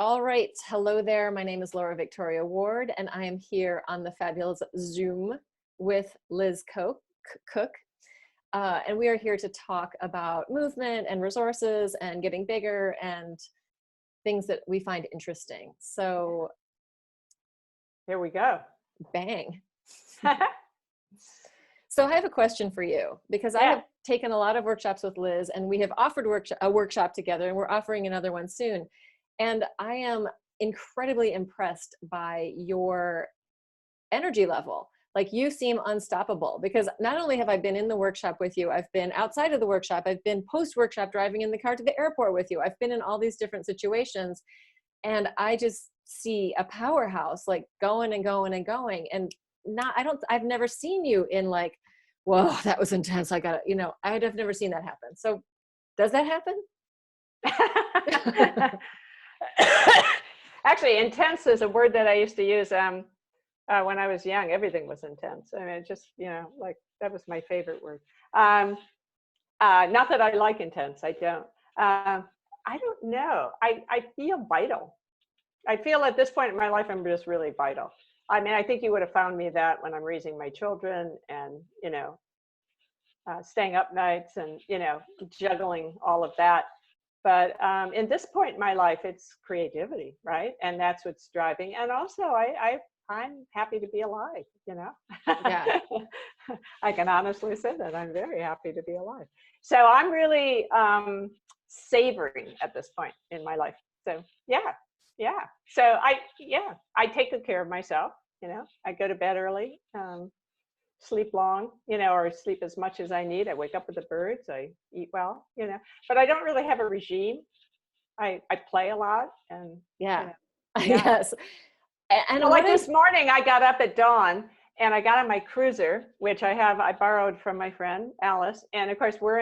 All right. Hello there. My name is Laura Victoria Ward, and I am here on the fabulous Zoom with Liz Cook. And we are here to talk about movement and resources and getting bigger and things that we find interesting. So, here we go. bang. So I have a question for you, because I have taken a lot of workshops with Liz, and we have offered a workshop together, and we're offering another one soon. And I am incredibly impressed by your energy level. Like, you seem unstoppable, because not only have I been in the workshop with you, I've been outside of the workshop, I've been post-workshop driving in the car to the airport with you. I've been in all these different situations, and I just see a powerhouse, like, going and going and going. And I've never seen you in like, whoa, that was intense. I'd have never seen that happen. So does that happen? Actually, intense is a word that I used to use when I was young. Everything was intense. I mean, it just, like, that was my favorite word. Not that I like intense, I don't. I don't know. I feel vital. I feel at this point in my life, I'm just really vital. I mean, I think you would have found me that when I'm raising my children and, staying up nights and, juggling all of that. But in this point in my life, it's creativity, right? And that's what's driving. And also, I'm happy to be alive, Yeah. I can honestly say that I'm very happy to be alive. So I'm really savoring at this point in my life. So yeah. So I take good care of myself. I go to bed early, sleep long, or sleep as much as I need. I wake up with the birds. I eat well, but I don't really have a regime. I play a lot and Yes. And well, like this morning, I got up at dawn and I got on my cruiser, which I borrowed from my friend Alice. And of course, we're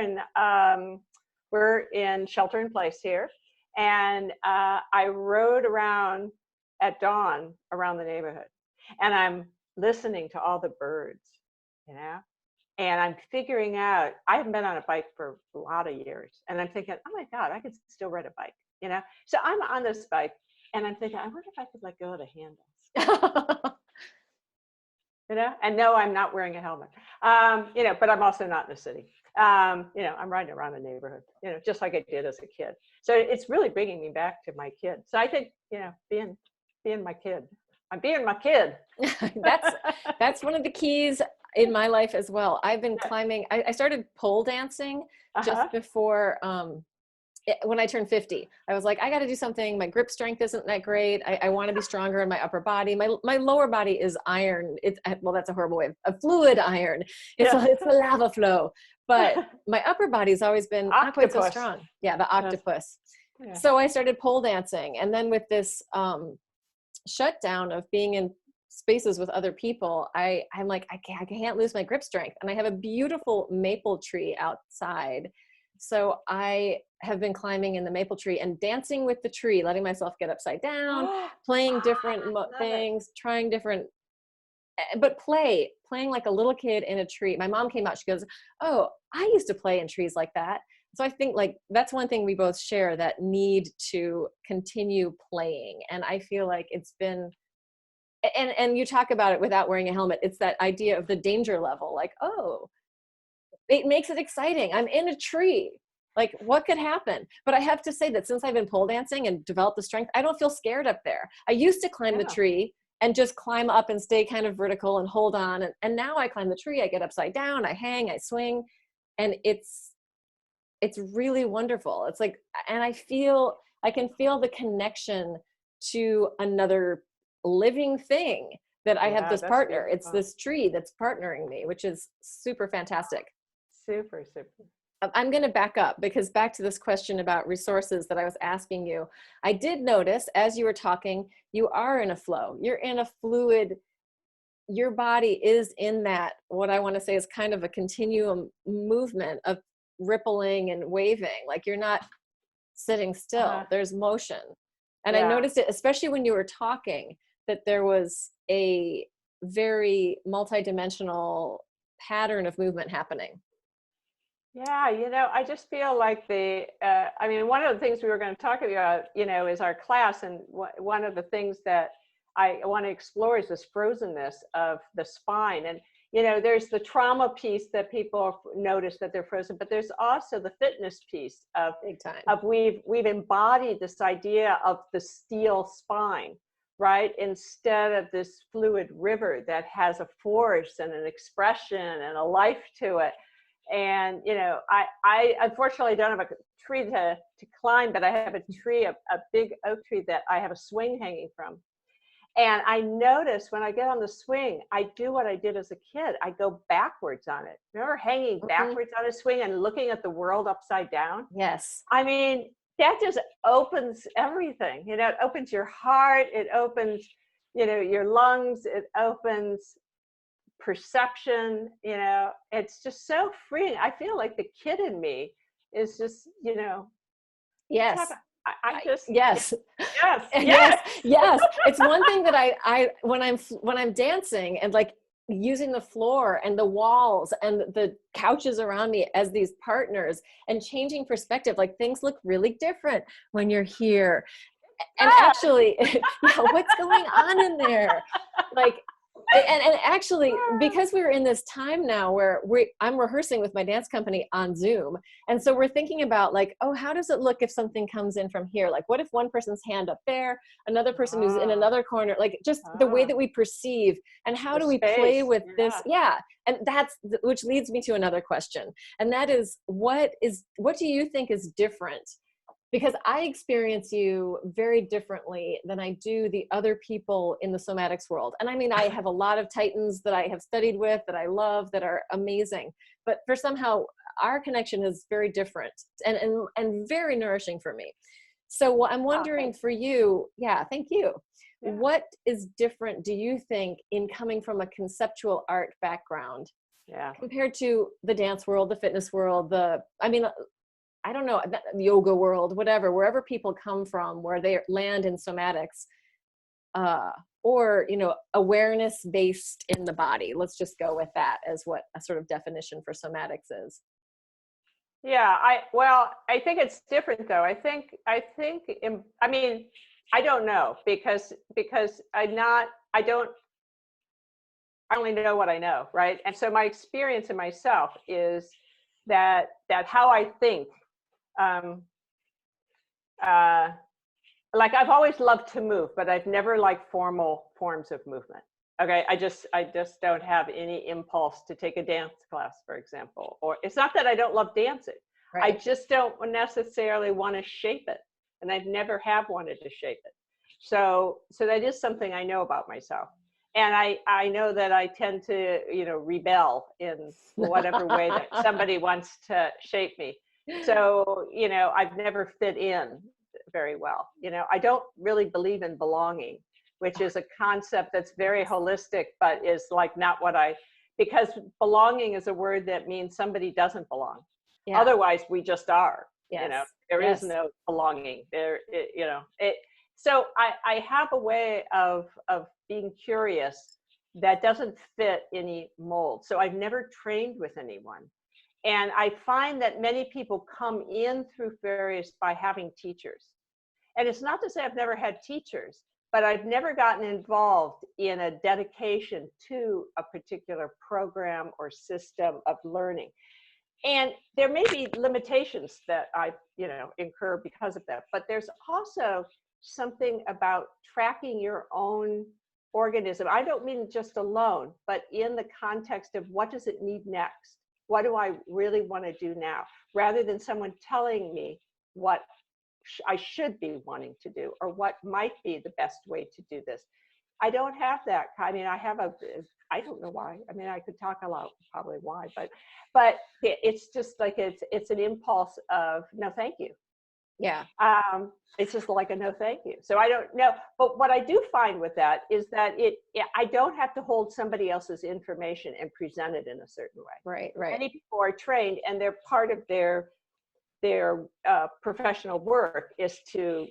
in shelter in place here. And I rode around at dawn around the neighborhood, and I'm listening to all the birds, and I'm figuring out, I haven't been on a bike for a lot of years, and I'm thinking, oh my God, I could still ride a bike, So I'm on this bike, and I'm thinking, I wonder if I could let go of the handles. And no, I'm not wearing a helmet, but I'm also not in the city. I'm riding around the neighborhood, just like I did as a kid. So it's really bringing me back to my kid. So I think, being my kid. I'm being my kid. That's one of the keys in my life as well. I've been climbing. I started pole dancing just before, when I turned 50. I was like, I got to do something. My grip strength isn't that great. I want to be stronger in my upper body. My lower body is iron. Well, that's a horrible way of fluid iron. It's a lava flow. But my upper body's always been not quite so strong. Yeah, the octopus. Yeah. So I started pole dancing. And then with this shutdown of being in spaces with other people, I'm like, I can't lose my grip strength. And I have a beautiful maple tree outside. So I have been climbing in the maple tree and dancing with the tree, letting myself get upside down, playing different things, trying different, but playing like a little kid in a tree. My mom came out, she goes, oh, I used to play in trees like that. So I think, like, that's one thing we both share, that need to continue playing. And I feel like it's been, and you talk about it without wearing a helmet. It's that idea of the danger level, like, oh, it makes it exciting. I'm in a tree. Like, what could happen? But I have to say that since I've been pole dancing and developed the strength, I don't feel scared up there. I used to climb the tree and just climb up and stay kind of vertical and hold on. And now I climb the tree, I get upside down, I hang, I swing. And it's really wonderful. It's like, and I can feel the connection to another living thing, that I have this partner. Beautiful. It's this tree that's partnering me, which is super fantastic. Super. I'm going to back up, because back to this question about resources that I was asking you, I did notice as you were talking, you are in a flow. You're in a fluid, your body is in that, what I want to say is kind of a continuum movement of rippling and waving. Like, you're not sitting still, there's motion. And I noticed it, especially when you were talking, that there was a very multidimensional pattern of movement happening. Yeah, I just feel like I mean, one of the things we were going to talk about, is our class. And one of the things that I want to explore is this frozenness of the spine. And, there's the trauma piece that people notice that they're frozen, but there's also the fitness piece Big time. of we've embodied this idea of the steel spine, right? Instead of this fluid river that has a force and an expression and a life to it. And I unfortunately don't have a tree to climb, but I have a tree, a big oak tree that I have a swing hanging from. And I notice when I get on the swing, I do what I did as a kid. I go backwards on it. Remember hanging backwards on a swing and looking at the world upside down? Yes. I mean, that just opens everything. It opens your heart. It opens, your lungs. It opens perception. It's just so freeing. I feel like the kid in me is just, Yes. I just, yes. yes, Yes, yes. It's one thing that I when I'm dancing and like using the floor and the walls and the couches around me as these partners and changing perspective, like things look really different when you're here. And actually, what's going on in there? Like, and actually, because we're in this time now where I'm rehearsing with my dance company on Zoom. And so we're thinking about like, oh, how does it look if something comes in from here? Like, what if one person's hand up there, another person who's in another corner, like just the way that we perceive, and how do we play with this? Yeah. And which leads me to another question. And that is, what do you think is different? Because I experience you very differently than I do the other people in the somatics world. And I mean, I have a lot of Titans that I have studied with, that I love, that are amazing. But for somehow, our connection is very different and very nourishing for me. So I'm wondering for you, thank you. Yeah. What is different, do you think, in coming from a conceptual art background compared to the dance world, the fitness world, I don't know, the yoga world, whatever, wherever people come from, where they land in somatics, or, awareness based in the body. Let's just go with that as what a sort of definition for somatics is. Yeah, I think it's different though. I mean, I don't know because I only know what I know, right? And so my experience in myself is that how I think, like I've always loved to move, but I've never liked formal forms of movement. Okay, I just don't have any impulse to take a dance class, for example. Or it's not that I don't love dancing. Right. I just don't necessarily want to shape it, and I've never have wanted to shape it. So that is something I know about myself. And I know that I tend to, rebel in whatever way that somebody wants to shape me. So, I've never fit in very well. I don't really believe in belonging, which is a concept that's very holistic, but is like not what because belonging is a word that means somebody doesn't belong. Yeah. Otherwise, we just are. Yes. There is no belonging there. So I have a way of being curious that doesn't fit any mold. So I've never trained with anyone. And I find that many people come in through by having teachers. And it's not to say I've never had teachers, but I've never gotten involved in a dedication to a particular program or system of learning. And there may be limitations that I, incur because of that, but there's also something about tracking your own organism. I don't mean just alone, but in the context of what does it need next? What do I really want to do now? Rather than someone telling me what I should be wanting to do or what might be the best way to do this. I don't have that. I mean, I don't know why. I mean, I could talk a lot, probably why, but it's just like, it's an impulse of no, thank you. Yeah. It's just like a no, thank you. So I don't know. But what I do find with that is that I don't have to hold somebody else's information and present it in a certain way. Right, right. Many people are trained and they're part of their professional work is to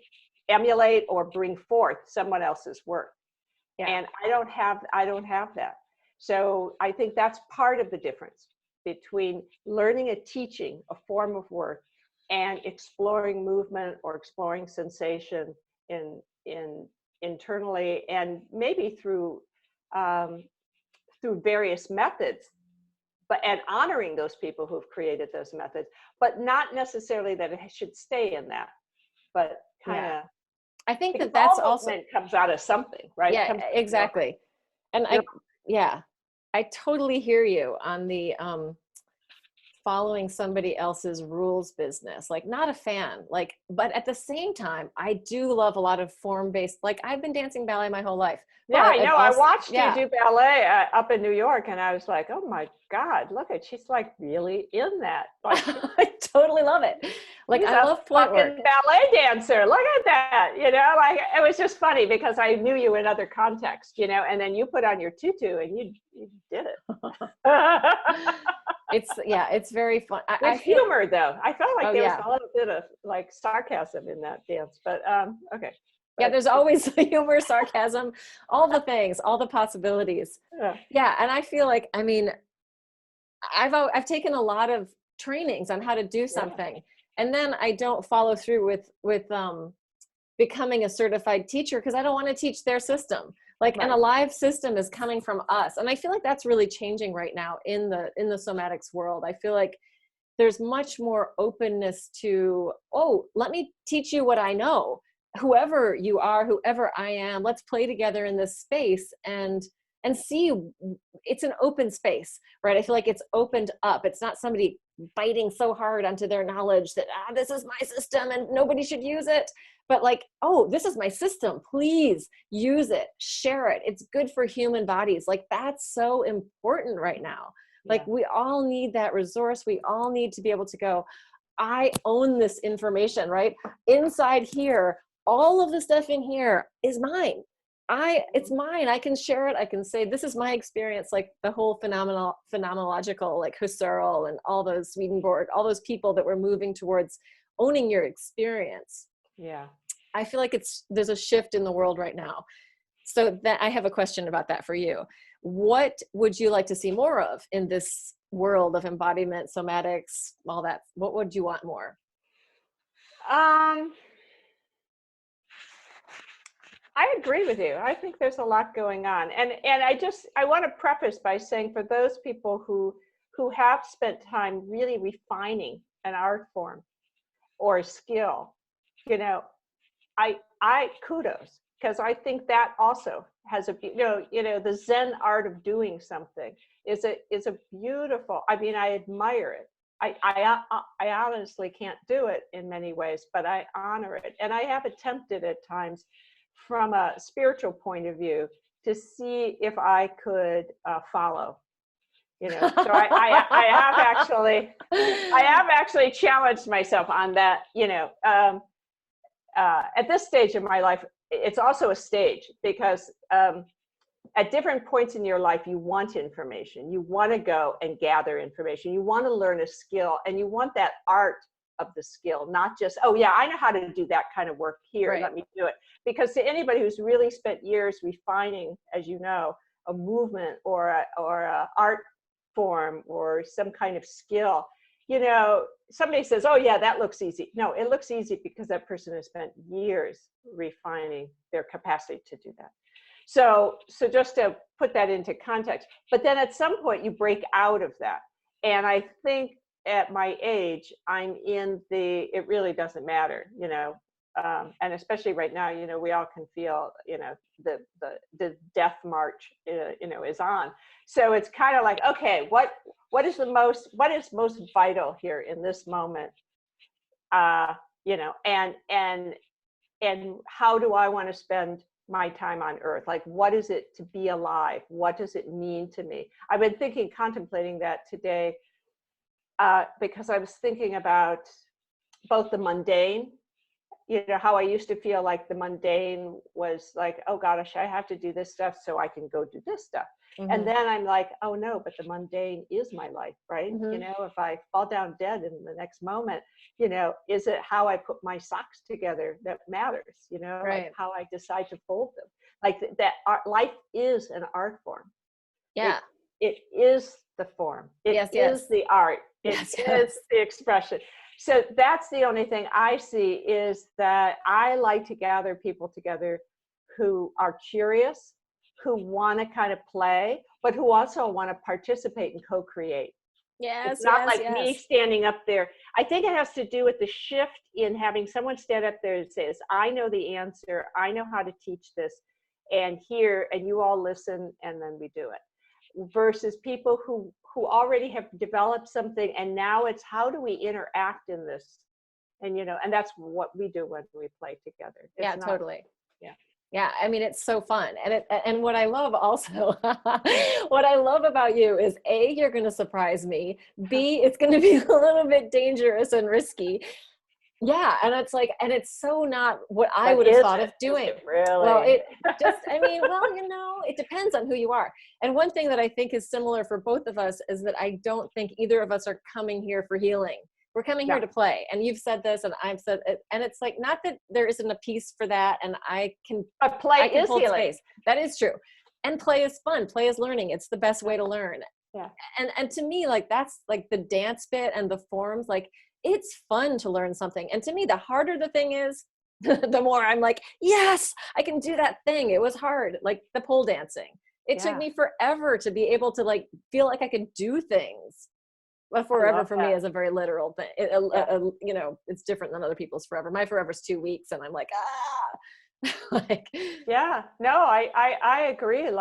emulate or bring forth someone else's work. Yeah. And I don't have that. So I think that's part of the difference, between learning a teaching, a form of work, and exploring movement or exploring sensation in internally, and maybe through various methods, but and honoring those people who've created those methods, but not necessarily that it should stay in that, but kind of, I think because that that's all also, movement comes out of something, right? It yeah, comes from exactly. And yeah, I totally hear you on the following somebody else's rules business. Like, not a fan, like, but at the same time, I do love a lot of form-based, like I've been dancing ballet my whole life. Yeah, I But I've know. I also, watched you yeah, do ballet up in New York, and I was like, "Oh my God, look at she's like really in that. Like I totally love it. Like, she's I a love point fucking work. ballet dancer. Look at that." You know, like it was just funny because I knew you in other contexts, you know, and then you put on your tutu and you did it. It's, yeah, it's very fun. With I feel, humor, though. I felt like oh there was yeah. a little bit of like sarcasm in that dance, but okay. Yeah, But there's always humor, sarcasm, all the things, all the possibilities. yeah, Yeah, and I feel like, I mean, I've taken a lot of trainings on how to do yeah, something, and then I don't follow through with becoming a certified teacher because I don't want to teach their system. Like, an right. alive system is coming from us, and I feel like that's really changing right now in the somatics world. I feel like there's much more openness to, oh, let me teach you what I know. Whoever you are, whoever I am, let's play together in this space and see. It's an open space, right? I feel like it's opened up. It's not somebody biting so hard onto their knowledge that, this is my system and nobody should use it. But like, oh, this is my system. Please use it, share it. It's good for human bodies. Like, that's so important right now. Like, Yeah, we all need that resource. We all need to be able to go, I own this information, right? Inside here, all of the stuff in here is mine. It's mine. I can share it. I can say, this is my experience. Like, the whole phenomenological, like Husserl and all those Swedenborg, all those people that were moving towards owning your experience. yeah. I feel like there's a shift in the world right now. So that, I have a question about that for you. What would you like to see more of in this world of embodiment, somatics, all that? What would you want more? Um, I agree with you. I think there's a lot going on, and I want to preface by saying, for those people who have spent time really refining an art form or a skill, you know, I kudos, because I think that also has a, the Zen art of doing something is a beautiful. I mean, I admire it. I honestly can't do it in many ways, but I honor it, and I have attempted at times from a spiritual point of view to see if I could follow. You know, so I have actually challenged myself on that. You know, at this stage of my life, it's also a stage because at different points in your life, you want information. You want to go and gather information. You want to learn a skill, and you want that art of the skill, not just, oh yeah, I know how to do that kind of work here. Right. Let me do it. Because to anybody who's really spent years refining, as you know, a movement or a art form or some kind of skill, you know, somebody says, oh yeah, that looks easy. No, it looks easy because that person has spent years refining their capacity to do that. So just to put that into context, but then at some point you break out of that. And I think at my age, I'm in the, it really doesn't matter, you know, and especially right now, you know, we all can feel, you know, the death march, you know, is on. So it's kind of like, okay, what is most vital here in this moment? You know, and how do I want to spend my time on earth? Like, what is it to be alive? What does it mean to me? I've been contemplating that today, because I was thinking about both the mundane, you know, how I used to feel like the mundane was like, oh gosh, I have to do this stuff so I can go do this stuff. And Mm-hmm. then I'm like, oh no, but the mundane is my life, right? You Mm-hmm. know, if I fall down dead in the next moment, you know, is it how I put my socks together that matters? You know, like Right. how I decide to fold them. Like that art, life is an art form. Yeah. it is the form. It Yes, is yes. the art. It Yes, is yes. the expression. So that's the only thing I see, is that I like to gather people together who are curious, who want to kind of play, but who also want to participate and co-create. It's Yes, not yes, like me yes. standing up there. I think it has to do with the shift in having someone stand up there and says, I know the answer, I know how to teach this, and here, and you all listen, and then we do it. Versus people who already have developed something, and now it's how do we interact in this? And and that's what we do when we play together. It's Yeah, not, totally. yeah. Yeah, I mean, it's so fun. And what I love also, what I love about you is A, you're going to surprise me. B, it's going to be a little bit dangerous and risky. Yeah, and it's like, and it's so not what I But would have thought of is doing. it Well, really? it just, I mean, well, it depends on who you are. And one thing that I think is similar for both of us is that I don't think either of us are coming here for healing. We're coming here Yeah. to play. And you've said this, and I've said it, and it's like, not that there isn't a piece for that, and But play I can is hold healing. space. That is true. And play is fun. Play is learning. It's the best way to learn. Yeah. And to me, like, that's like the dance bit and the forms, like, it's fun to learn something. And to me, the harder the thing is, the more I'm like, yes, I can do that thing. It was hard. Like the pole dancing. It took Yeah. me forever to be able to like feel like I could do things. But I forever love for me that. is a very literal thing. Yeah. It's different than other people's forever. My forever's 2 weeks, and I'm like, ah, like, Yeah. No, I agree. And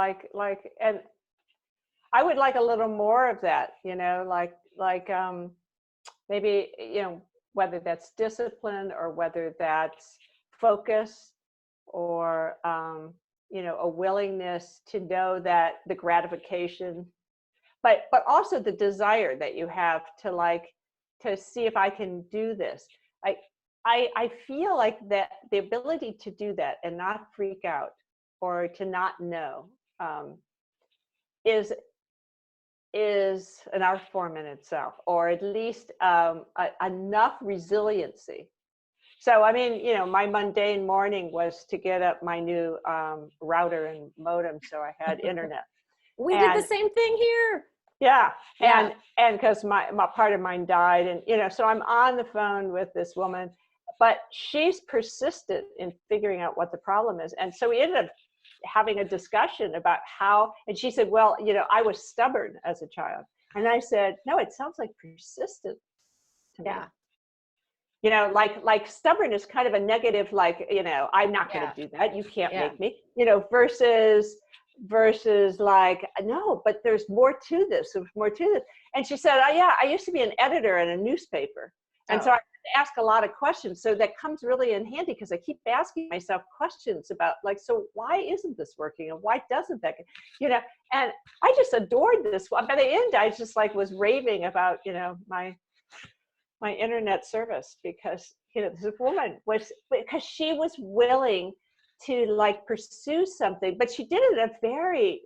I would like a little more of that, maybe, whether that's discipline or whether that's focus, or, a willingness to know that the gratification, but also the desire that you have to to see if I can do this. I I feel like that the ability to do that and not freak out or to not know, um, is an art form in itself, or at least enough resiliency. So, I mean, my mundane morning was to get up my new router and modem so I had internet. we did the And same thing here. yeah, Yeah. and because my part of mine died, and so I'm on the phone with this woman, but she's persistent in figuring out what the problem is, and so we ended up having a discussion about how, and she said, well, I was stubborn as a child, and I said, no, it sounds like persistent to me. Yeah. Like stubborn is kind of a negative, like, I'm not going Yeah. to do that, you can't Yeah. make me, versus like, no, but there's more to this, there's more to this. And she said, oh yeah, I used to be an editor in a newspaper, and so I Oh, had to ask a lot of questions, so that comes really in handy, because I keep asking myself questions about, like, so why isn't this working, and why doesn't that, and I just adored this. By the end, I just like was raving about, my internet service, because this woman was, because she was willing to like pursue something, but she did it in a very,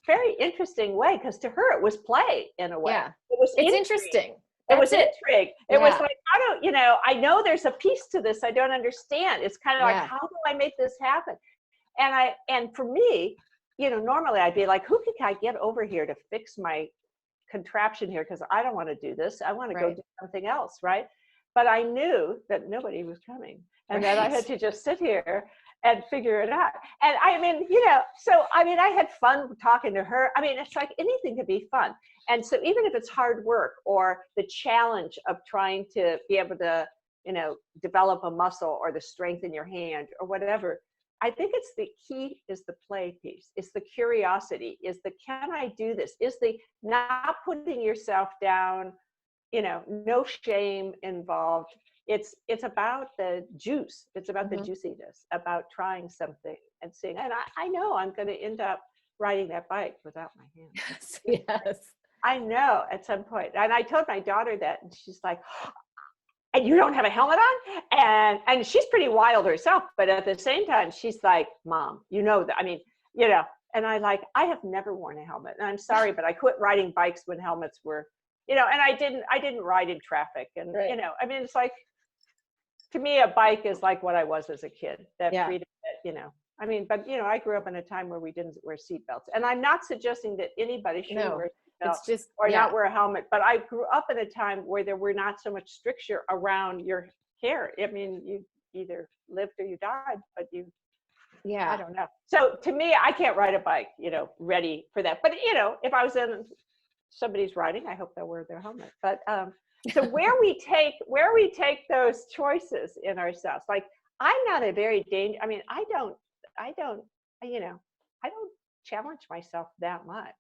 very interesting way, because to her it was play in a way. yeah. It was It's intrigue. interesting. It That's was it. intrigue. It was Yeah. like, I don't, I know there's a piece to this I don't understand. It's kind of like, Yeah. how do I make this happen? And for me, normally I'd be like, who can I get over here to fix my contraption here, because I don't want to do this. I want to go Right. do something else, right? But I knew that nobody was coming, and that I had Right. to just sit here and figure it out. And I mean, so I mean, I had fun talking to her. I mean, it's like anything could be fun. And so even if it's hard work, or the challenge of trying to be able to, develop a muscle, or the strength in your hand, or whatever, I think it's the key is the play piece. It's the curiosity, is the, can I do this? Is the not putting yourself down, no shame involved. It's about the juice. It's about the Mhm. juiciness, about trying something and seeing. And I know I'm going to end up riding that bike without my hands. Yes. Yes. I know at some point. And I told my daughter that, and she's like, and you don't have a helmet on? And she's pretty wild herself, but at the same time, she's like, Mom, that, I mean, and I have never worn a helmet. And I'm sorry, but I quit riding bikes when helmets were, and I didn't ride in traffic. And, Right. I mean, it's like, to me, a bike is like what I was as a kid, that Yeah. freedom, that, I mean, but I grew up in a time where we didn't wear seatbelts, and I'm not suggesting that anybody shouldn't No, wear a seatbelt it's just, or yeah. not wear a helmet. But I grew up in a time where there were not so much stricture around your hair. I mean, you either lived or you died, but I don't know. So to me, I can't ride a bike, ready for that. But if I was in somebody's riding, I hope they'll wear their helmet. But so where we take those choices in ourselves, like I'm not a very I mean, I don't challenge myself that much.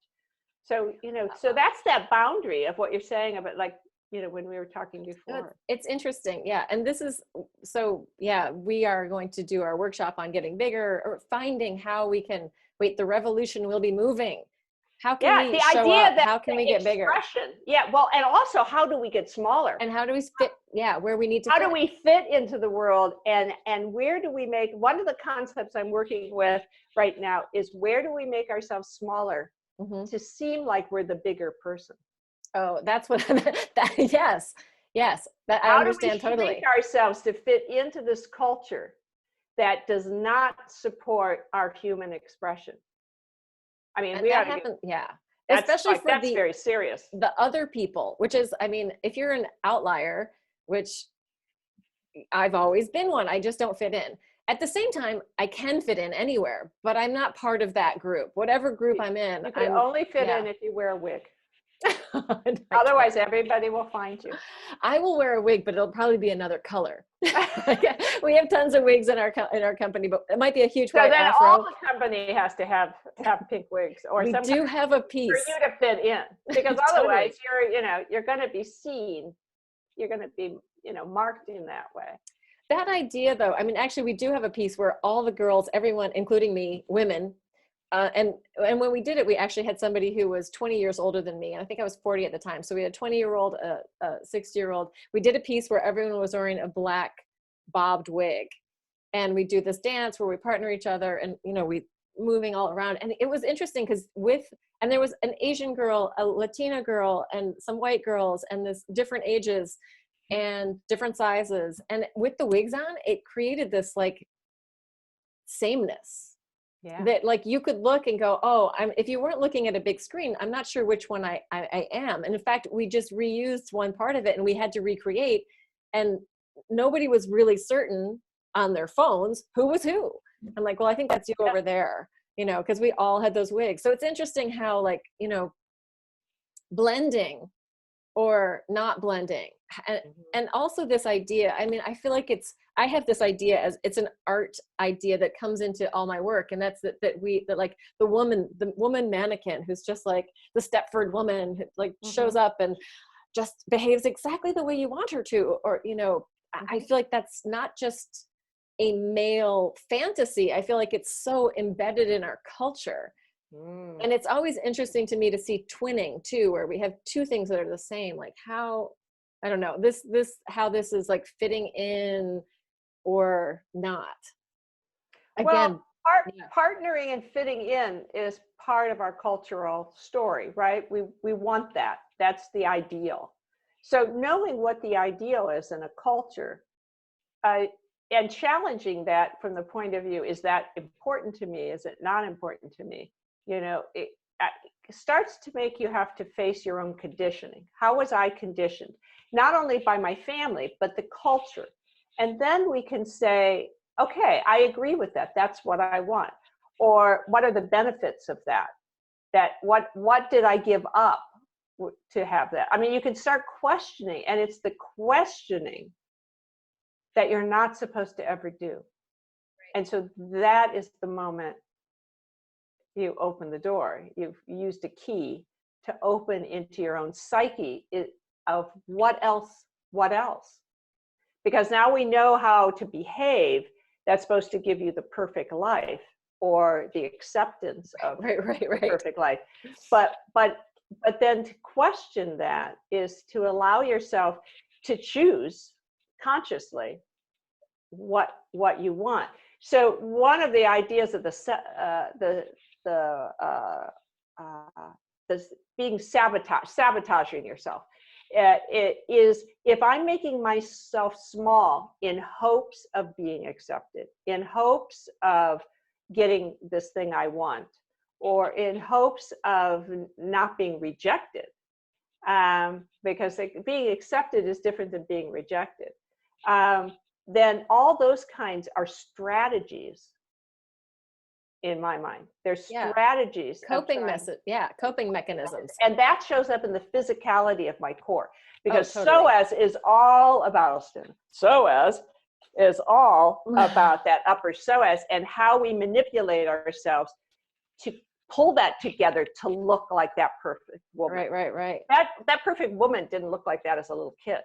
So so that's that boundary of what you're saying about, like, when we were talking before. It's interesting. Yeah. And this is, so yeah, we are going to do our workshop on getting bigger, or finding how we can, the revolution will be moving. How can we show up? How can we get bigger? Yeah. Well, and also, how do we get smaller? And how do we fit? Yeah. Where we need to How do we fit into the world? And where do we make, one of the concepts I'm working with right now is, where do we make ourselves smaller to seem like we're the bigger person? Oh, that's what, yes. That I understand totally. How do we shrink ourselves to fit into this culture that does not support our human expression? I mean, especially for that's very serious. The other people, which is, I mean, if you're an outlier, which I've always been one, I just don't fit in. At the same time, I can fit in anywhere, but I'm not part of that group. Whatever group I'm in, you can only fit in if you wear a wig. Otherwise, everybody will find you. I will wear a wig, but it'll probably be another color. We have tons of wigs in our company, but it might be a huge white afro. So then all the company has to have pink wigs, or we do have a piece for you to fit in, because otherwise you're going to be seen. You're going to be marked in that way. That idea, though, I mean, actually, we do have a piece where all the girls, everyone, including me, women. And when we did it, we actually had somebody who was 20 years older than me. And I think I was 40 at the time. So we had a 20-year-old, a 60-year-old. We did a piece where everyone was wearing a black bobbed wig. And we do this dance where we partner each other, and, we moving all around. And it was interesting because and there was an Asian girl, a Latina girl, and some white girls, and this different ages and different sizes. And with the wigs on, it created this like sameness. Yeah. That like you could look and go, oh, if you weren't looking at a big screen, I'm not sure which one I am. And in fact, we just reused one part of it, and we had to recreate, and nobody was really certain on their phones who was who. I'm like, well, I think that's you over there, because we all had those wigs. So it's interesting how, like, blending or not blending. And also this idea, I mean, I feel like I have this idea as it's an art idea that comes into all my work. And that's that like the woman mannequin who's just like the Stepford woman who like shows up and just behaves exactly the way you want her to, or, I feel like that's not just a male fantasy. I feel like it's so embedded in our culture. And it's always interesting to me to see twinning too, where we have two things that are the same, like how, I don't know, how this is like fitting in or not. Again, partnering and fitting in is part of our cultural story, right? We want that. That's the ideal. So knowing what the ideal is in a culture, and challenging that from the point of view, is that important to me? Is it not important to me? It starts to make you have to face your own conditioning. How was I conditioned? Not only by my family, but the culture. And then we can say, okay, I agree with that. That's what I want. Or what are the benefits of that? What did I give up to have that? I mean, you can start questioning, and it's the questioning that you're not supposed to ever do. And so that is the moment you open the door. You've used a key to open into your own psyche of what else, because now we know how to behave. That's supposed to give you the perfect life, or the acceptance of the perfect life. But then to question that is to allow yourself to choose consciously what you want. So one of the ideas of being sabotaging yourself, it is, if I'm making myself small in hopes of being accepted, in hopes of getting this thing I want, or in hopes of not being rejected, because being accepted is different than being rejected, then all those kinds are strategies in my mind. There's strategies coping mechanisms, and that shows up in the physicality of my core, because psoas is all about psoas is all about that upper psoas and how we manipulate ourselves to pull that together to look like that perfect woman. Right. That perfect woman didn't look like that as a little kid.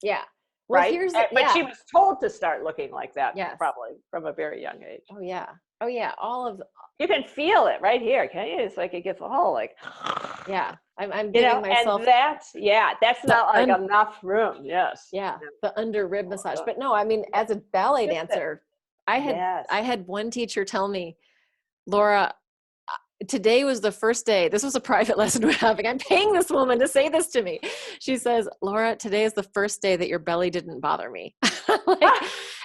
Yeah. Well, right? But she was told to start looking like that, probably from a very young age. Oh yeah. All of you can feel it right here, can't you? It's like it gets all like. Yeah, I'm giving myself. And that's not like enough room. Yes. Yeah, the under rib massage. But no, I mean, as a ballet dancer, I had one teacher tell me, Laura, today was the first day. This was a private lesson we're having. I'm paying this woman to say this to me. She says, Laura, today is the first day that your belly didn't bother me.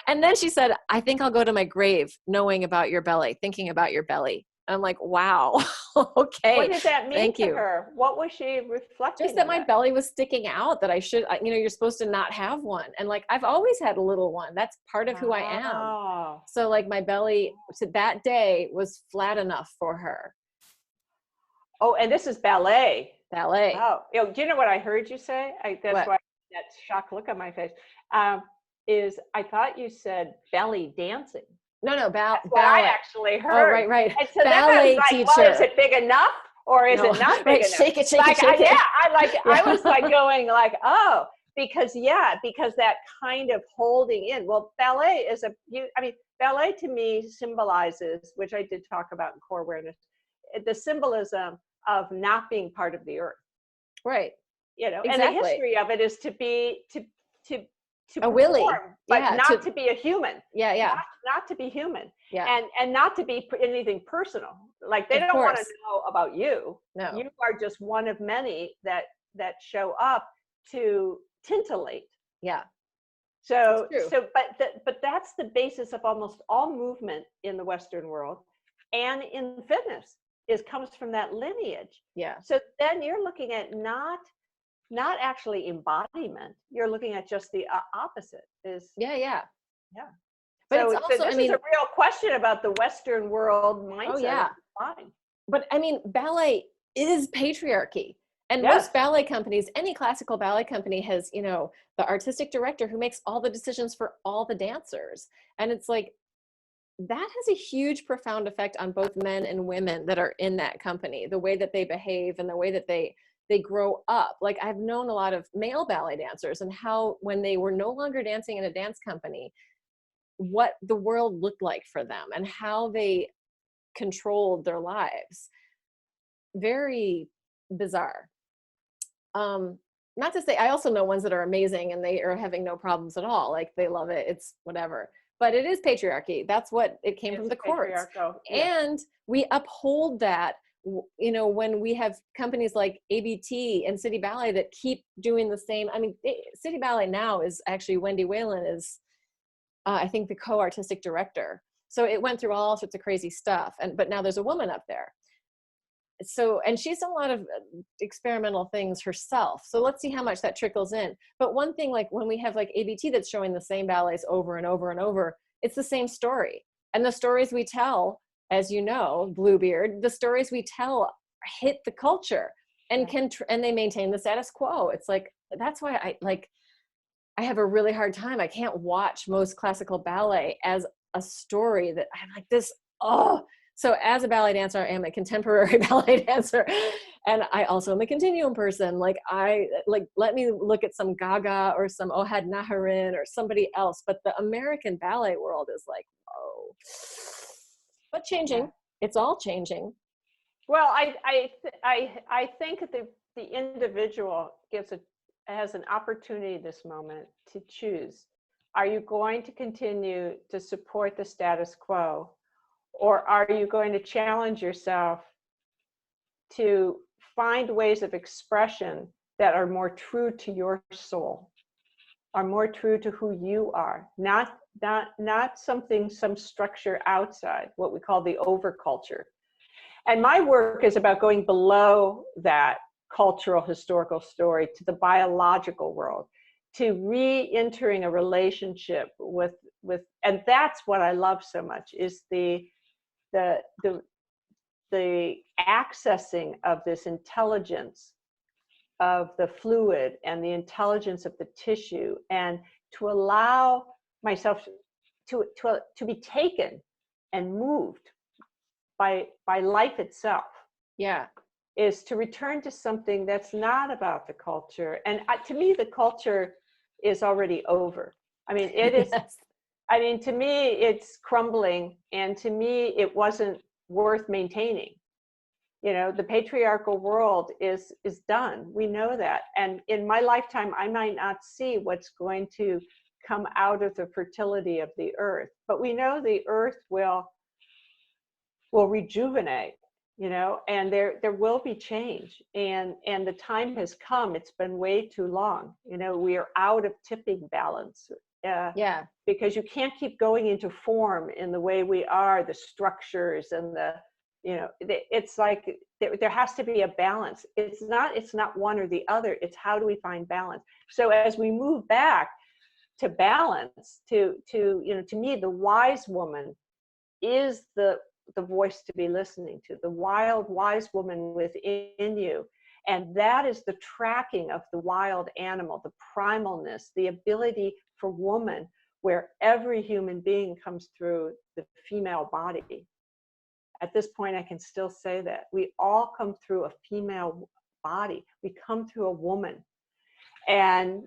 And then she said, I think I'll go to my grave knowing about your belly, thinking about your belly. I'm like, wow. Okay. What did that mean to her? What was she reflecting? Just that my belly was sticking out, that I should, you're supposed to not have one. And like, I've always had a little one. That's part of who I am. So like my belly to that day was flat enough for her. Oh, and this is ballet. Ballet. Oh, do you know what I heard you say? That's why that shocked look on my face. Is I thought you said belly dancing. No, ballet. What I actually heard. Oh, right. And so ballet that was like, teacher. well, is it big enough or is it not big enough? Shake it. Yeah, I was like going like, oh, because that kind of holding in. Well, ballet is ballet to me symbolizes, which I did talk about in core awareness, the symbolism of not being part of the earth. Right. Exactly. And the history of it is to be to a willy, but not to be a human. Yeah. Not to be human. Yeah. And not to be anything personal. Like they don't want to know about you. No. You are just one of many that show up to tintillate. Yeah. So but that's the basis of almost all movement in the Western world and in fitness comes from that lineage. Yeah. So then you're looking at not actually embodiment. You're looking at just the opposite. Yeah. But so, this is a real question about the Western world mindset. Oh yeah. But I mean, ballet is patriarchy. And most ballet companies, any classical ballet company has, the artistic director who makes all the decisions for all the dancers. And it's like, that has a huge, profound effect on both men and women that are in that company, the way that they behave and the way that they grow up. Like I've known a lot of male ballet dancers and how when they were no longer dancing in a dance company, what the world looked like for them and how they controlled their lives. Very bizarre. Not to say, I also know ones that are amazing and they are having no problems at all. Like they love it. It's whatever. But it is patriarchy. That's what it came from the courts. And we uphold that, when we have companies like ABT and City Ballet that keep doing the same. I mean, City Ballet now is actually Wendy Whalen is, I think, the co-artistic director. So it went through all sorts of crazy stuff. But now there's a woman up there. So, and she's done a lot of experimental things herself. So let's see how much that trickles in. But one thing, like when we have like ABT that's showing the same ballets over and over and over, it's the same story. And the stories we tell, as you know, Bluebeard, the stories we tell hit the culture and and they maintain the status quo. It's like, that's why I have a really hard time. I can't watch most classical ballet as a story that I'm like this, So as a ballet dancer, I am a contemporary ballet dancer. And I also am a continuum person. Let me look at some Gaga or some Ohad Naharin or somebody else. But the American ballet world is like, whoa. But changing. Yeah. It's all changing. Well, I think that the individual has an opportunity this moment to choose. Are you going to continue to support the status quo? Or are you going to challenge yourself to find ways of expression that are more true to your soul, are more true to who you are, not not something, some structure outside, what we call the overculture. And my work is about going below that cultural historical story to the biological world, to re-entering a relationship with, and that's what I love so much, is the accessing of this intelligence of the fluid and the intelligence of the tissue, and to allow myself to be taken and moved by life itself. Yeah. Is to return to something that's not about the culture. And to me, the culture is already over. I mean, it is, Yes. I mean, to me, it's crumbling. And to me, it wasn't worth maintaining. You know, the patriarchal world is done. We know that. And in my lifetime, I might not see what's going to come out of the fertility of the earth, but we know the earth will rejuvenate, you know, and there will be change. And the time has come. It's been way too long. You know, we are out of tipping balance. Yeah. Because you can't keep going into form in the way we are, the structures and the, you know, it's like there has to be a balance. It's not one or the other. It's how do we find balance? So as we move back to balance, to you know, to me, the wise woman is the voice to be listening to, the wild wise woman within you. And that is the tracking of the wild animal, the primalness, the ability for woman, where every human being comes through the female body. At this point, I can still say that we all come through a female body. We come through a woman. And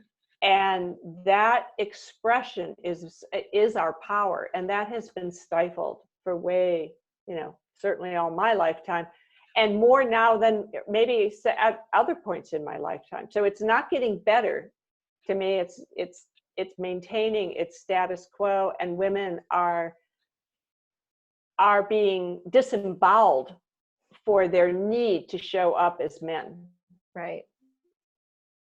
that expression is our power. And that has been stifled for way, you know, certainly all my lifetime, and more now than maybe at other points in my lifetime. So it's not getting better. To me, it's maintaining its status quo, and women are being disemboweled for their need to show up as men. Right.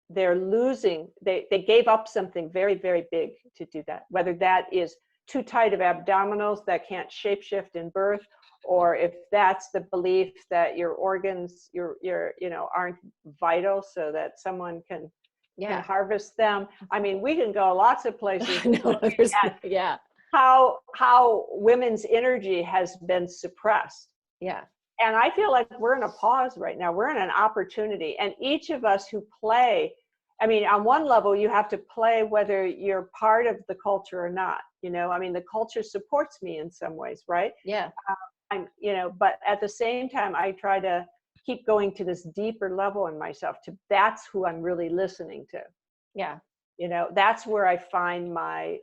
They're losing, they gave up something very, very big to do that, whether that is too tight of abdominals that can't shapeshift in birth, or if that's the belief that your organs, your you know, aren't vital so that someone can harvest them. I mean, we can go lots of places. No, yeah. How women's energy has been suppressed. Yeah. And I feel like we're in a pause right now. We're in an opportunity. And each of us who play, I mean, on one level, you have to play whether you're part of the culture or not. You know, I mean, the culture supports me in some ways, right? Yeah. I'm, you know, but at the same time, I try to keep going to this deeper level in myself. That's who I'm really listening to. Yeah. You know, that's where I find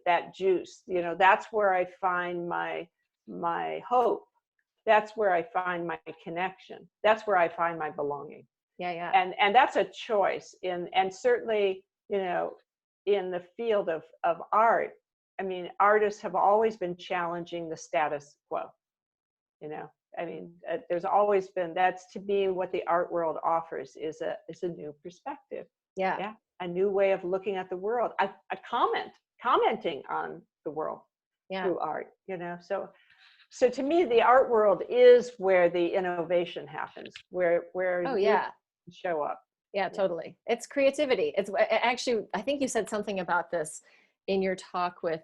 that juice. You know, that's where I find my hope. That's where I find my connection. That's where I find my belonging. Yeah. Yeah. And that's a choice. And certainly, you know, in the field of art, I mean, artists have always been challenging the status quo. You know, I mean, there's always been, that's to me what the art world offers is a new perspective. Yeah. Yeah. A new way of looking at the world. A commenting on the world through art, you know. So to me, the art world is where the innovation happens, where you show up. Yeah, totally. It's creativity. It's actually, I think you said something about this in your talk with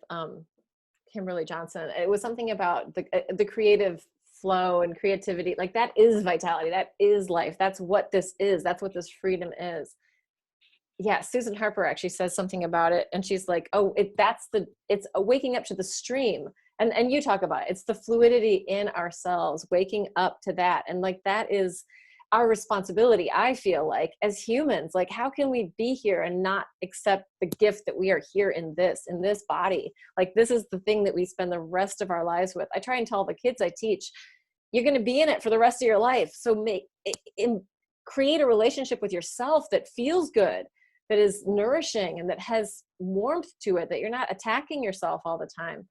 Kimberly Johnson. It was something about the creative flow and creativity. Like that is vitality. That is life. That's what this is. That's what this freedom is. Yeah, Susan Harper actually says something about it, and she's like, "Oh, it's a waking up to the stream." And you talk about it. It's the fluidity in ourselves, waking up to that, and like that is our responsibility. I feel like as humans, like how can we be here and not accept the gift that we are here in this body? Like this is the thing that we spend the rest of our lives with. I try and tell the kids I teach, you're going to be in it for the rest of your life. So create a relationship with yourself that feels good, that is nourishing, and that has warmth to it, that you're not attacking yourself all the time.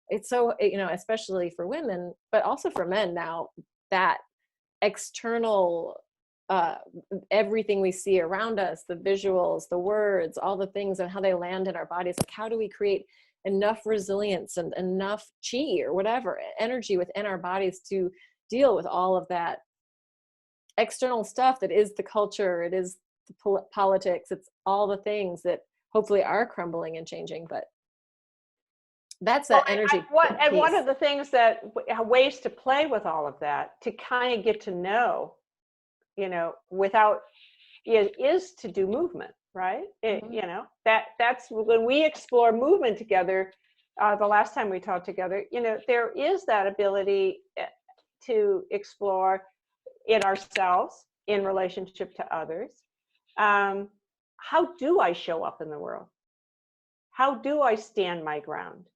It's so, you know, especially for women, but also for men now, that external, everything we see around us, the visuals, the words, all the things and how they land in our bodies. Like how do we create enough resilience and enough chi or whatever energy within our bodies to deal with all of that external stuff that is the culture, it is the politics, it's all the things that hopefully are crumbling and changing. But that's that energy and one piece. of the things that ways to play with all of that, to kind of get to know, without, is to do movement, right? That's when we explore movement together. The last time we talked together, there is that ability to explore in ourselves, in relationship to others. How do I show up in the world? How do I stand my ground?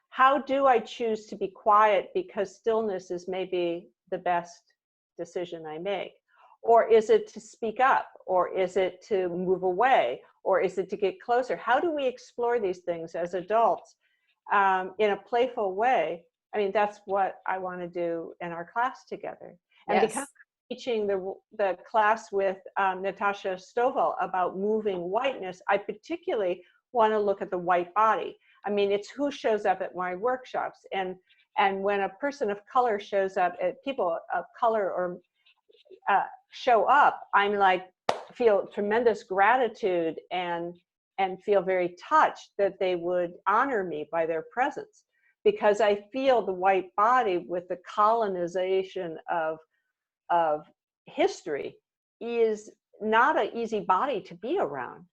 How do I choose to be quiet because stillness is maybe the best decision I make? Or is it to speak up? Or is it to move away? Or is it to get closer? How do we explore these things as adults in a playful way? I mean, that's what I want to do in our class together. And because I'm teaching the class with Natasha Stovall about moving whiteness, I particularly want to look at the white body. I mean, it's who shows up at my workshops. And when a person of color shows up, people of color or show up, I'm like, feel tremendous gratitude and feel very touched that they would honor me by their presence, because I feel the white body with the colonization of history is not an easy body to be around.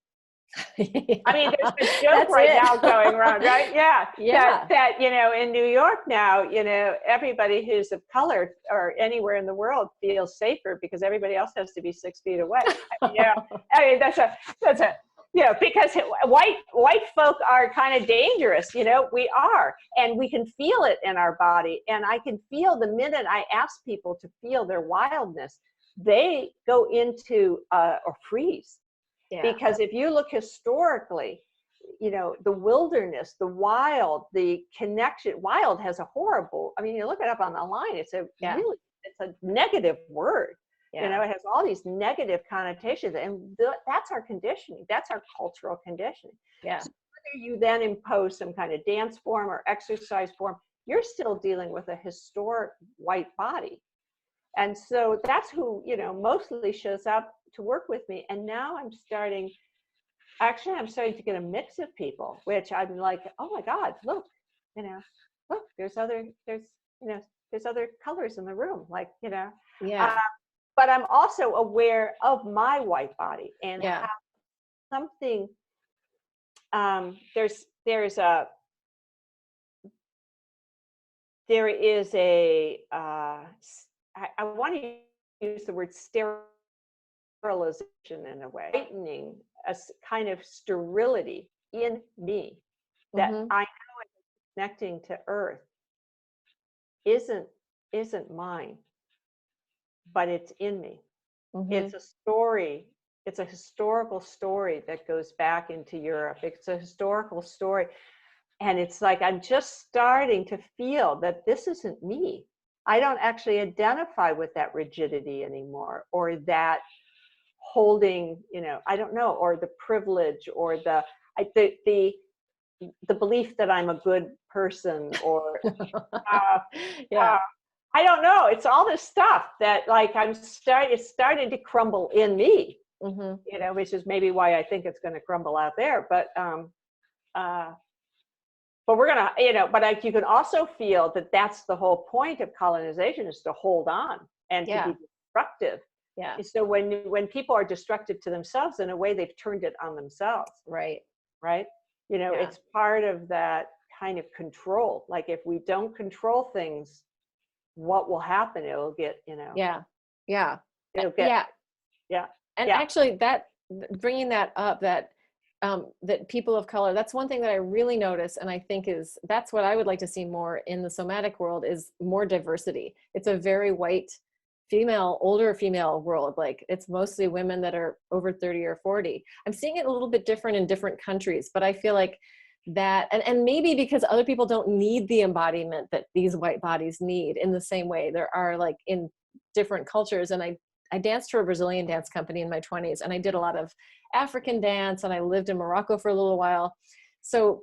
Yeah. I mean, there's this joke now going around, right? Yeah. That in New York now, everybody who's of color or anywhere in the world feels safer because everybody else has to be 6 feet away. I mean, that's a because white folk are kind of dangerous. We are, and we can feel it in our body. And I can feel the minute I ask people to feel their wildness, they go into or freeze. Yeah. Because if you look historically, the wilderness, the wild, the connection, wild has a horrible, I mean, you look it up on the line, it's a negative word. Yeah. It has all these negative connotations, and that's our conditioning. That's our cultural conditioning. Yeah. So whether you then impose some kind of dance form or exercise form, you're still dealing with a historic white body. And so that's who, mostly shows up to work with me. And now I'm starting to get a mix of people, which I'm like, oh my God, look, there's other colors in the room, Yeah. But I'm also aware of my white body and how something, there is a, I want to use the word sterilization in a way, heightening a kind of sterility in me that I know is connecting to earth isn't mine, but it's in me. It's a story. It's a historical story that goes back into Europe. It's a historical story. And it's like, I'm just starting to feel that this isn't me. I don't actually identify with that rigidity anymore, or that holding, I don't know, or the privilege, or the belief that I'm a good person, or I don't know. It's all this stuff that it's starting to crumble in me, which is maybe why I think it's going to crumble out there. But we're going to, but you can also feel that that's the whole point of colonization, is to hold on and to be destructive. Yeah. So when people are destructive to themselves, in a way, they've turned it on themselves. Right. Right. It's part of that kind of control. Like, if we don't control things, what will happen? It'll get, Yeah. It'll get, And actually, that bringing that up, that people of color, that's one thing that I really notice, and I think that's what I would like to see more in the somatic world, is more diversity. It's a very white older female world. Like, it's mostly women that are over 30 or 40. I'm seeing it a little bit different in different countries, but I feel like that, and maybe because other people don't need the embodiment that these white bodies need in the same way. There are, like, in different cultures, and I danced for a Brazilian dance company in my 20s, and I did a lot of African dance, and I lived in Morocco for a little while. So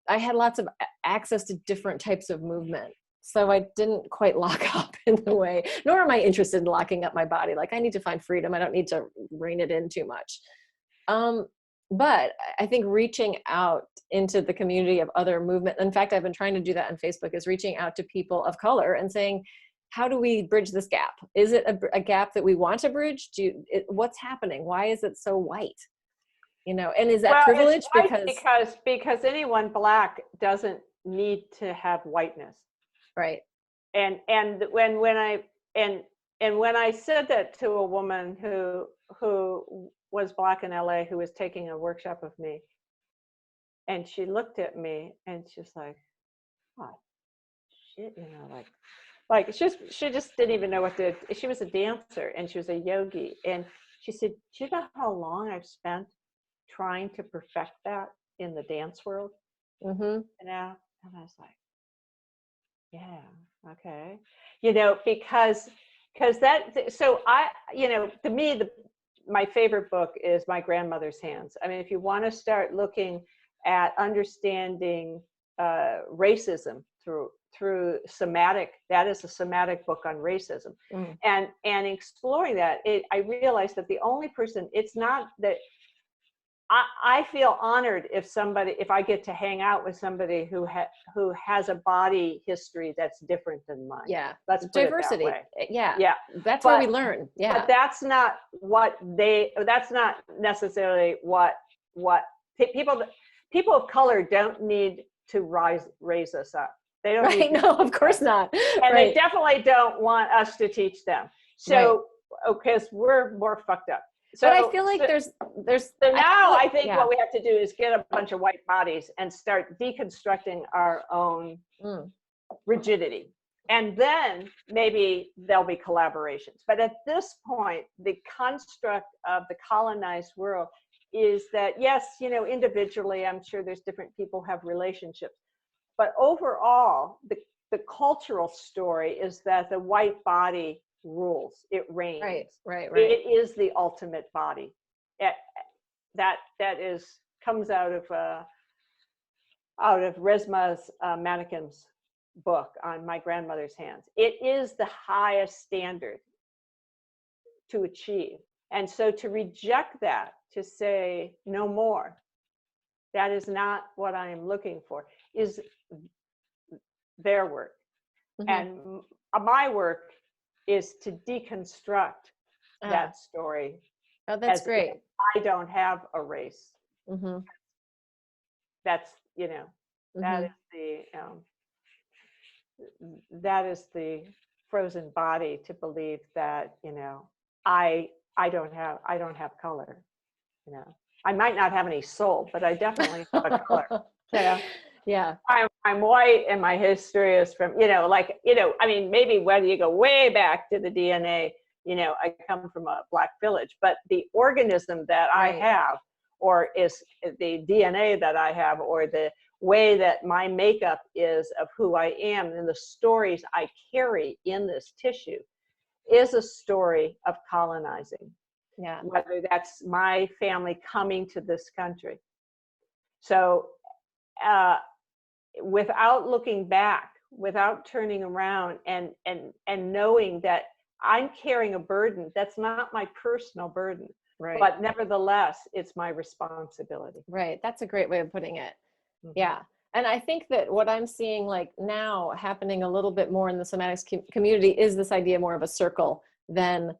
I had lots of access to different types of movement. So I didn't quite lock up in the way, nor am I interested in locking up my body. Like, I need to find freedom. I don't need to rein it in too much. But I think reaching out into the community of other movement, in fact, I've been trying to do that on Facebook, is reaching out to people of color and saying, how do we bridge this gap? Is it a gap that we want to bridge? What's happening? Why is it so white? You know, and is that Well, privilege? it's white because anyone Black doesn't need to have whiteness. Right. And when I said that to a woman who was Black in LA, who was taking a workshop with me, and she looked at me and she's like, oh shit, you know, like she just didn't even know what to. She was a dancer and she was a yogi, and she said, do you know how long I've spent trying to perfect that in the dance world? Mm-hmm. You know, and I was like, yeah, okay, you know, because that. So I, you know, to me, my favorite book is My Grandmother's Hands. I mean, if you want to start looking at understanding racism through somatic, that is a somatic book on racism. And exploring that, I realized that the only person, it's not that I feel honored if I get to hang out with somebody who has a body history that's different than mine. Yeah, let's put diversity. It that way. Yeah, that's where we learn. Yeah, but that's not that's not necessarily what people of color don't need to raise us up. They don't right. need No, of course not. And right. They definitely don't want us to teach them. So, because we're more fucked up. So, but I feel like there's. So now I think yeah. what we have to do is get a bunch of white bodies and start deconstructing our own rigidity. And then maybe there'll be collaborations. But at this point, the construct of the colonized world is that, yes, you know, individually, I'm sure there's different people have relationships. But overall, the cultural story is that the white body rules. It reigns. Right. It is the ultimate body. That comes out of Resma's Mannequin's book on My Grandmother's Hands. It is the highest standard to achieve. And so to reject that, to say no more, that is not what I am looking for, is their work. And my work is to deconstruct that story. Oh, that's great. I don't have a race. That's, you know, that is the frozen body, to believe that, you know, I don't have color. You know, I might not have any soul, but I definitely have a color. Yeah. Yeah. I'm white, and my history is from, you know, like, you know, I mean, maybe whether you go way back to the DNA, you know, I come from a Black village, but the organism that I have, or is the DNA that I have, or the way that my makeup is of who I am, and the stories I carry in this tissue, is a story of colonizing. Yeah. Whether that's my family coming to this country. So without looking back, without turning around, and knowing that I'm carrying a burden that's not my personal burden, but nevertheless, it's my responsibility. Right. That's a great way of putting it. Yeah. And I think that what I'm seeing like now happening a little bit more in the somatics community is this idea more of a circle than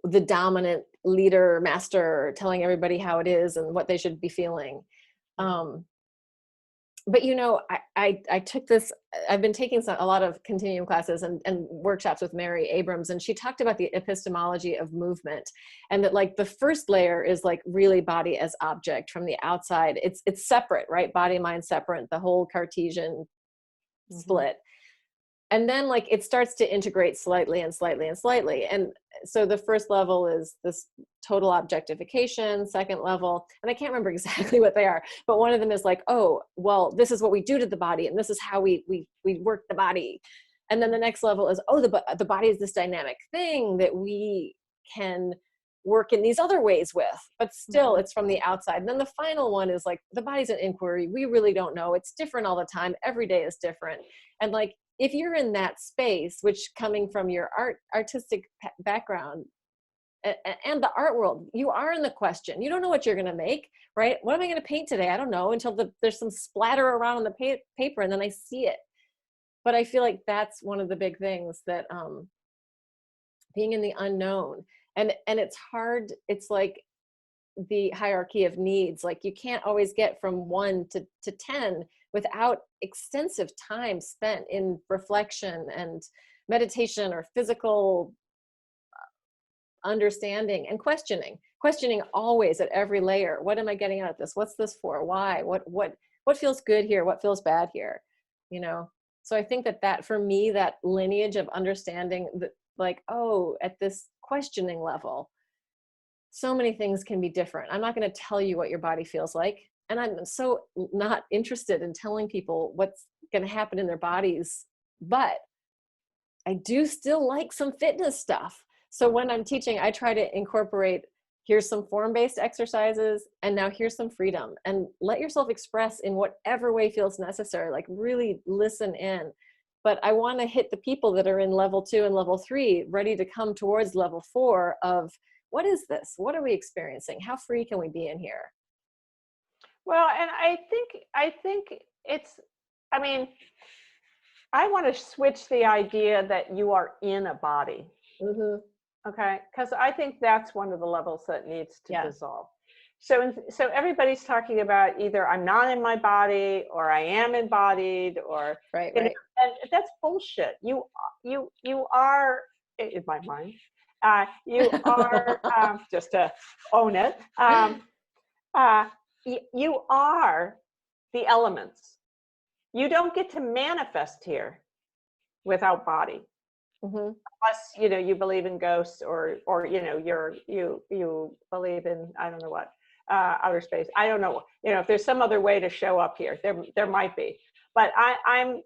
the dominant leader, master telling everybody how it is and what they should be feeling. But, you know, I took this, I've been taking a lot of continuum classes and workshops with Mary Abrams, and she talked about the epistemology of movement, and that like the first layer is like really body as object from the outside. It's separate, right? Body, mind separate, the whole Cartesian split. And then like it starts to integrate slightly. And so the first level is this total objectification, second level, and I can't remember exactly what they are, but one of them is like, oh, well, this is what we do to the body, and this is how we work the body. And then the next level is, oh, the body is this dynamic thing that we can work in these other ways with, but still it's from the outside. And then the final one is like, the body's an inquiry. We really don't know. It's different all the time. Every day is different. And like, if you're in that space, which coming from your artistic background and the art world, you are in the question. You don't know what you're going to make, right? What am I going to paint today? I don't know until there's some splatter around on the paper and then I see it. But I feel like that's one of the big things that being in the unknown, and it's hard. It's like the hierarchy of needs. Like you can't always get from 1 to 10 without extensive time spent in reflection and meditation or physical understanding and questioning always at every layer. What am I getting out of this? What's this for? Why? What feels good here? What feels bad here? You know? So I think that for me, that lineage of understanding that, like, oh, at this questioning level, so many things can be different. I'm not going to tell you what your body feels like. And I'm so not interested in telling people what's going to happen in their bodies, but I do still like some fitness stuff. So when I'm teaching, I try to incorporate, here's some form-based exercises, and now here's some freedom, and let yourself express in whatever way feels necessary, like really listen in. But I want to hit the people that are in level 2 and level 3, ready to come towards level 4 of, what is this? What are we experiencing? How free can we be in here? Well, and I think it's, I mean, I want to switch the idea that you are in a body. Mm-hmm. Okay, because I think that's one of the levels that needs to dissolve. So everybody's talking about either I'm not in my body or I am embodied, or right. And that's bullshit. You are, in my mind, you are, just to own it. You are the elements. You don't get to manifest here without body. Mm-hmm. Unless you believe in ghosts, or you believe in, I don't know what, outer space. I don't know. If there's some other way to show up here, there might be. But I'm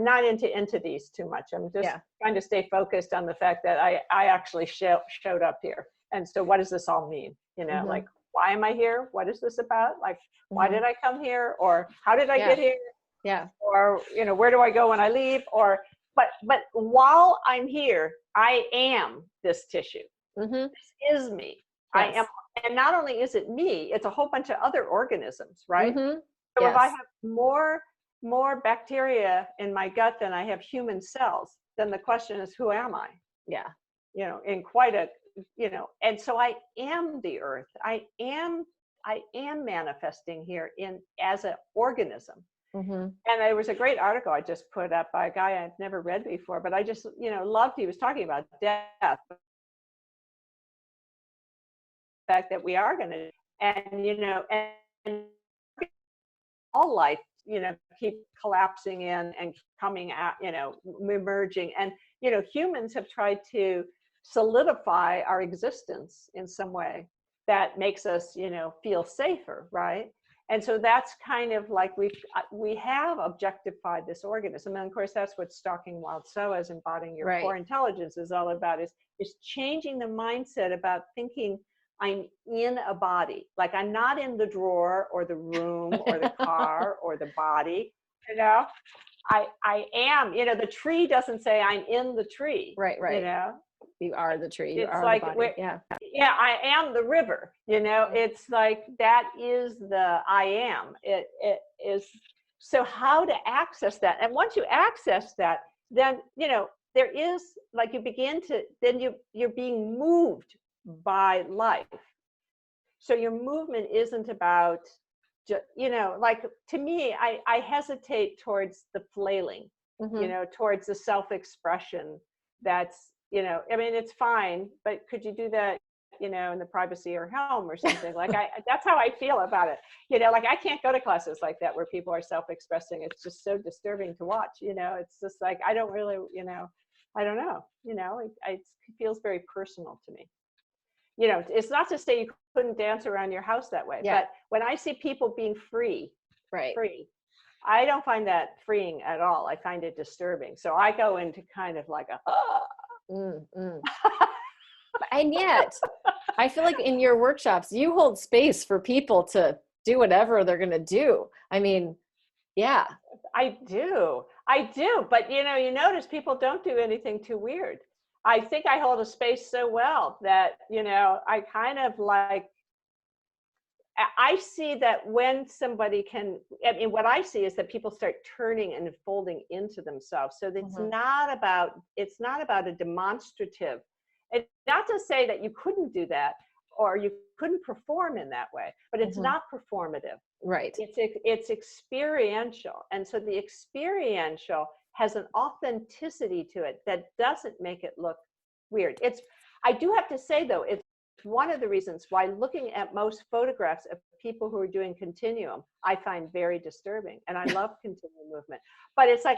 not into entities too much. I'm just trying to stay focused on the fact that I actually showed up here. And so, what does this all mean? Mm-hmm. Like, why am I here? What is this about? Like, why did I come here? Or how did I get here? Yeah. Or where do I go when I leave? Or but while I'm here, I am this tissue. Mm-hmm. This is me. Yes. I am, and not only is it me, it's a whole bunch of other organisms, right? Mm-hmm. So if I have more bacteria in my gut than I have human cells, then the question is, who am I? Yeah. In quite a, and so I am the earth. I am manifesting here as an organism. Mm-hmm. And there was a great article I just put up by a guy I've never read before, but I just, loved, he was talking about death, the fact that we are going to, and all life, keep collapsing in and coming out, emerging. And, humans have tried to solidify our existence in some way that makes us, feel safer, right? And so that's kind of like we have objectified this organism. And of course, that's what Stalking Wild Soul as embodying your core intelligence is all about, is changing the mindset about thinking I'm in a body. Like, I'm not in the drawer or the room or the car or the body, I am, the tree doesn't say I'm in the tree. Right. You are the tree. You are like, the body. Yeah, I am the river. It's like, that is the I am. It is. So how to access that? And once you access that, then there is, like, you begin to, then you're being moved by life. So your movement isn't about, like, to me, I hesitate towards the flailing, towards the self-expression. That's, I mean, it's fine, but could you do that, in the privacy of your home or something? Like, that's how I feel about it. Like, I can't go to classes like that where people are self-expressing. It's just so disturbing to watch. It's just like, I don't really, I don't know, it feels very personal to me. It's not to say you couldn't dance around your house that way, but when I see people being free, I don't find that freeing at all. I find it disturbing. So I go into kind of like a, And yet, I feel like in your workshops, you hold space for people to do whatever they're going to do. I mean, yeah. I do. But you notice people don't do anything too weird. I think I hold a space so well that, I kind of like, I see that when somebody can, I mean, what I see is that people start turning and folding into themselves. So it's not about a demonstrative. It's not to say that you couldn't do that or you couldn't perform in that way, but it's not performative. Right. It's experiential. And so the experiential has an authenticity to it that doesn't make it look weird. I do have to say though, it's one of the reasons why looking at most photographs of people who are doing continuum, I find very disturbing. And I love continuum movement. But it's like,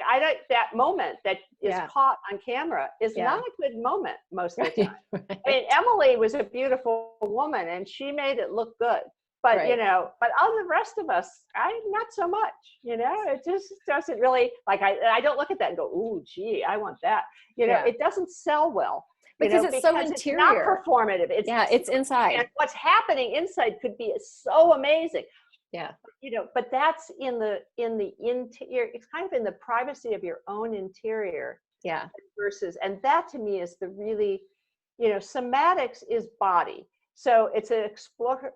that moment that is caught on camera is not a good moment most of the time. Right. I mean, Emily was a beautiful woman and she made it look good. But, but all the rest of us, not so much, it just doesn't really, like, I don't look at that and go, ooh, gee, I want that. It doesn't sell well. Because it's so interior. It's not performative. It's inside. And what's happening inside could be so amazing. Yeah. But that's in the interior. It's kind of in the privacy of your own interior. Yeah. And that to me is the really, somatics is body. So it's an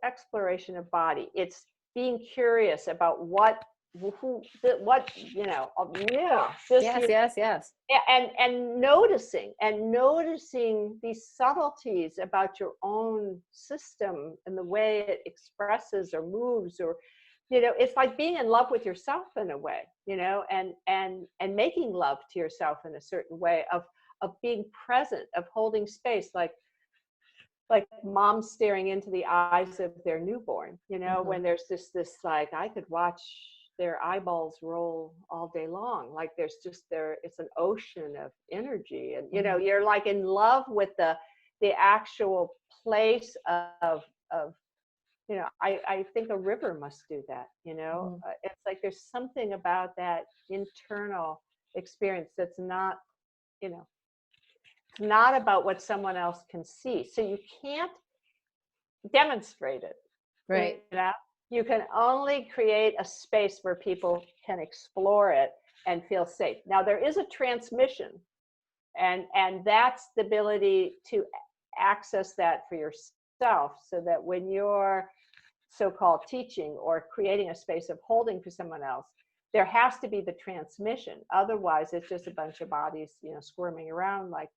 exploration of body. It's being curious about what. Yes. And noticing these subtleties about your own system and the way it expresses or moves, or it's like being in love with yourself in a way, and making love to yourself in a certain way of being present, of holding space, like mom staring into the eyes of their newborn, when there's this like, I could watch their eyeballs roll all day long. Like it's an ocean of energy. And, you're like in love with the actual place of, I think a river must do that, it's like, there's something about that internal experience that's not, it's not about what someone else can see. So you can't demonstrate it. Right. You can only create a space where people can explore it and feel safe. Now there is a transmission, and that's the ability to access that for yourself, so that when you're so-called teaching or creating a space of holding for someone else, there has to be the transmission. Otherwise it's just a bunch of bodies, squirming around like,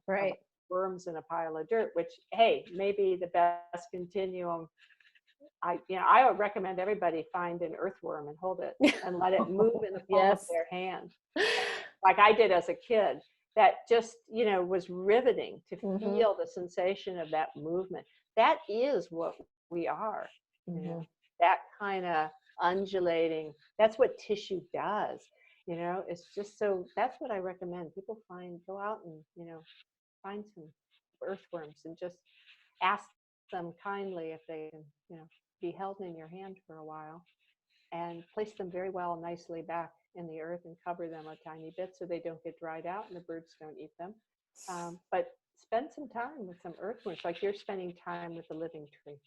right, worms in a pile of dirt, which, hey, maybe the best continuum. I would recommend everybody find an earthworm and hold it and let it move in the palm of their hand, like I did as a kid. That just, was riveting to feel the sensation of that movement. That is what we are, that kind of undulating. That's what tissue does. It's just, so that's what I recommend people go out and, find some earthworms and just ask them kindly if they can, be held in your hand for a while, and place them very well, nicely back in the earth and cover them a tiny bit so they don't get dried out and the birds don't eat them. But spend some time with some earthworms, like you're spending time with the living tree.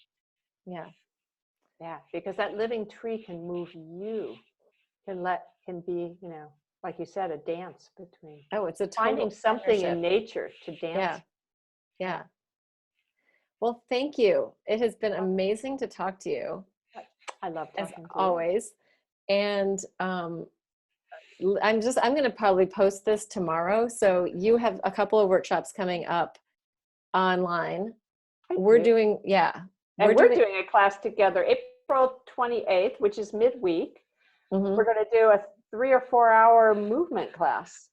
Yeah, because that living tree can move you, can be, like you said, a dance between. It's a finding something in nature to dance. Yeah. Well, thank you. It has been amazing to talk to you. I love talking to you. Always. And I'm going to probably post this tomorrow. So you have a couple of workshops coming up online. We're doing a class together April 28th, which is midweek. We're going to do a 3 or 4 hour movement class.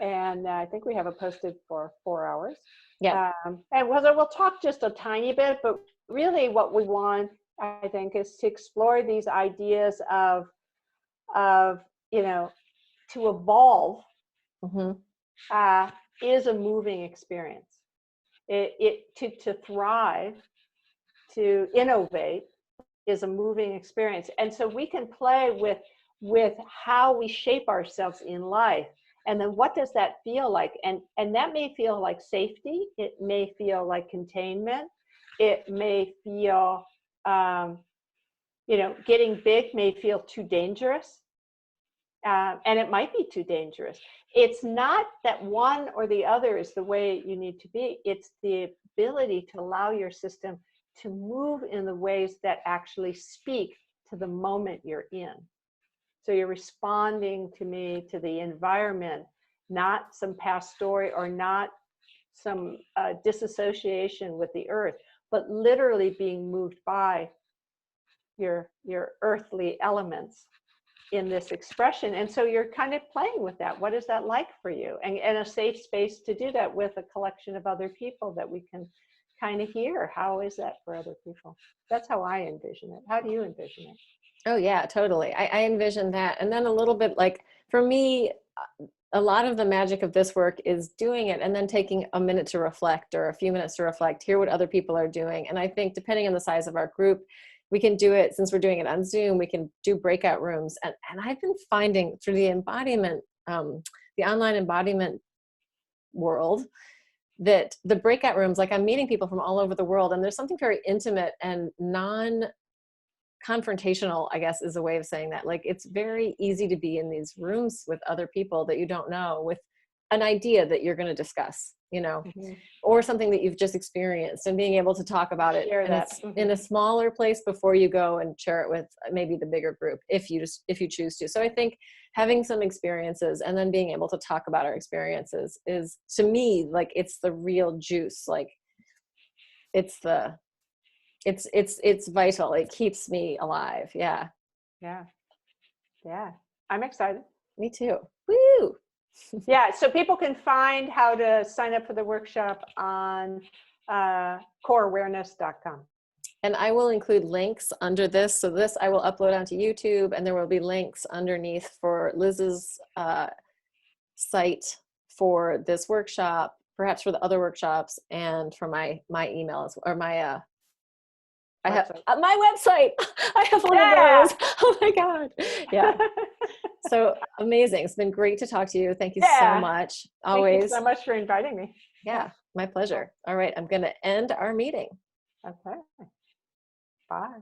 And I think we have it posted for 4 hours. And we'll talk just a tiny bit, but really what we want, I think, is to explore these ideas of to evolve is a moving experience. To thrive, to innovate is a moving experience. And so we can play with how we shape ourselves in life. And then what does that feel like? And that may feel like safety. It may feel like containment. it may feel, getting big may feel too dangerous. And it might be too dangerous. It's not that one or the other is the way you need to be. It's the ability to allow your system to move in the ways that actually speak to the moment you're in. So you're responding to me, to the environment, not some past story or not some disassociation with the earth, but literally being moved by your earthly elements in this expression. And so you're kind of playing with that. What is that like for you? And a safe space to do that with a collection of other people that we can kind of hear. How is that for other people? That's how I envision it. How do you envision it? Oh yeah, totally. I envision that. And then a little bit like for me, a lot of the magic of this work is doing it and then taking a minute to reflect or a few minutes to reflect, hear what other people are doing. And I think depending on the size of our group, we can do it, since we're doing it on Zoom, we can do breakout rooms. And I've been finding through the embodiment, the online embodiment world, that the breakout rooms, like I'm meeting people from all over the world, and there's something very intimate and confrontational, I guess is a way of saying that. Like it's very easy to be in these rooms with other people that you don't know, with an idea that you're going to discuss, or something that you've just experienced, and being able to talk about it in a smaller place before you go and share it with maybe the bigger group, if you choose to. So I think having some experiences and then being able to talk about our experiences is, to me, like it's the real juice. Like it's vital. It keeps me alive. Yeah. I'm excited. Me too. Woo! Yeah, so people can find how to sign up for the workshop on coreawareness.com. And I will include links under this. So this I will upload onto YouTube, and there will be links underneath for Liz's site for this workshop, perhaps for the other workshops, and for my emails or my I have my website. I have one of those. Oh my God. Yeah. So amazing. It's been great to talk to you. Thank you so much. Always. Thank you so much for inviting me. Yeah, my pleasure. All right. I'm going to end our meeting. Okay. Bye.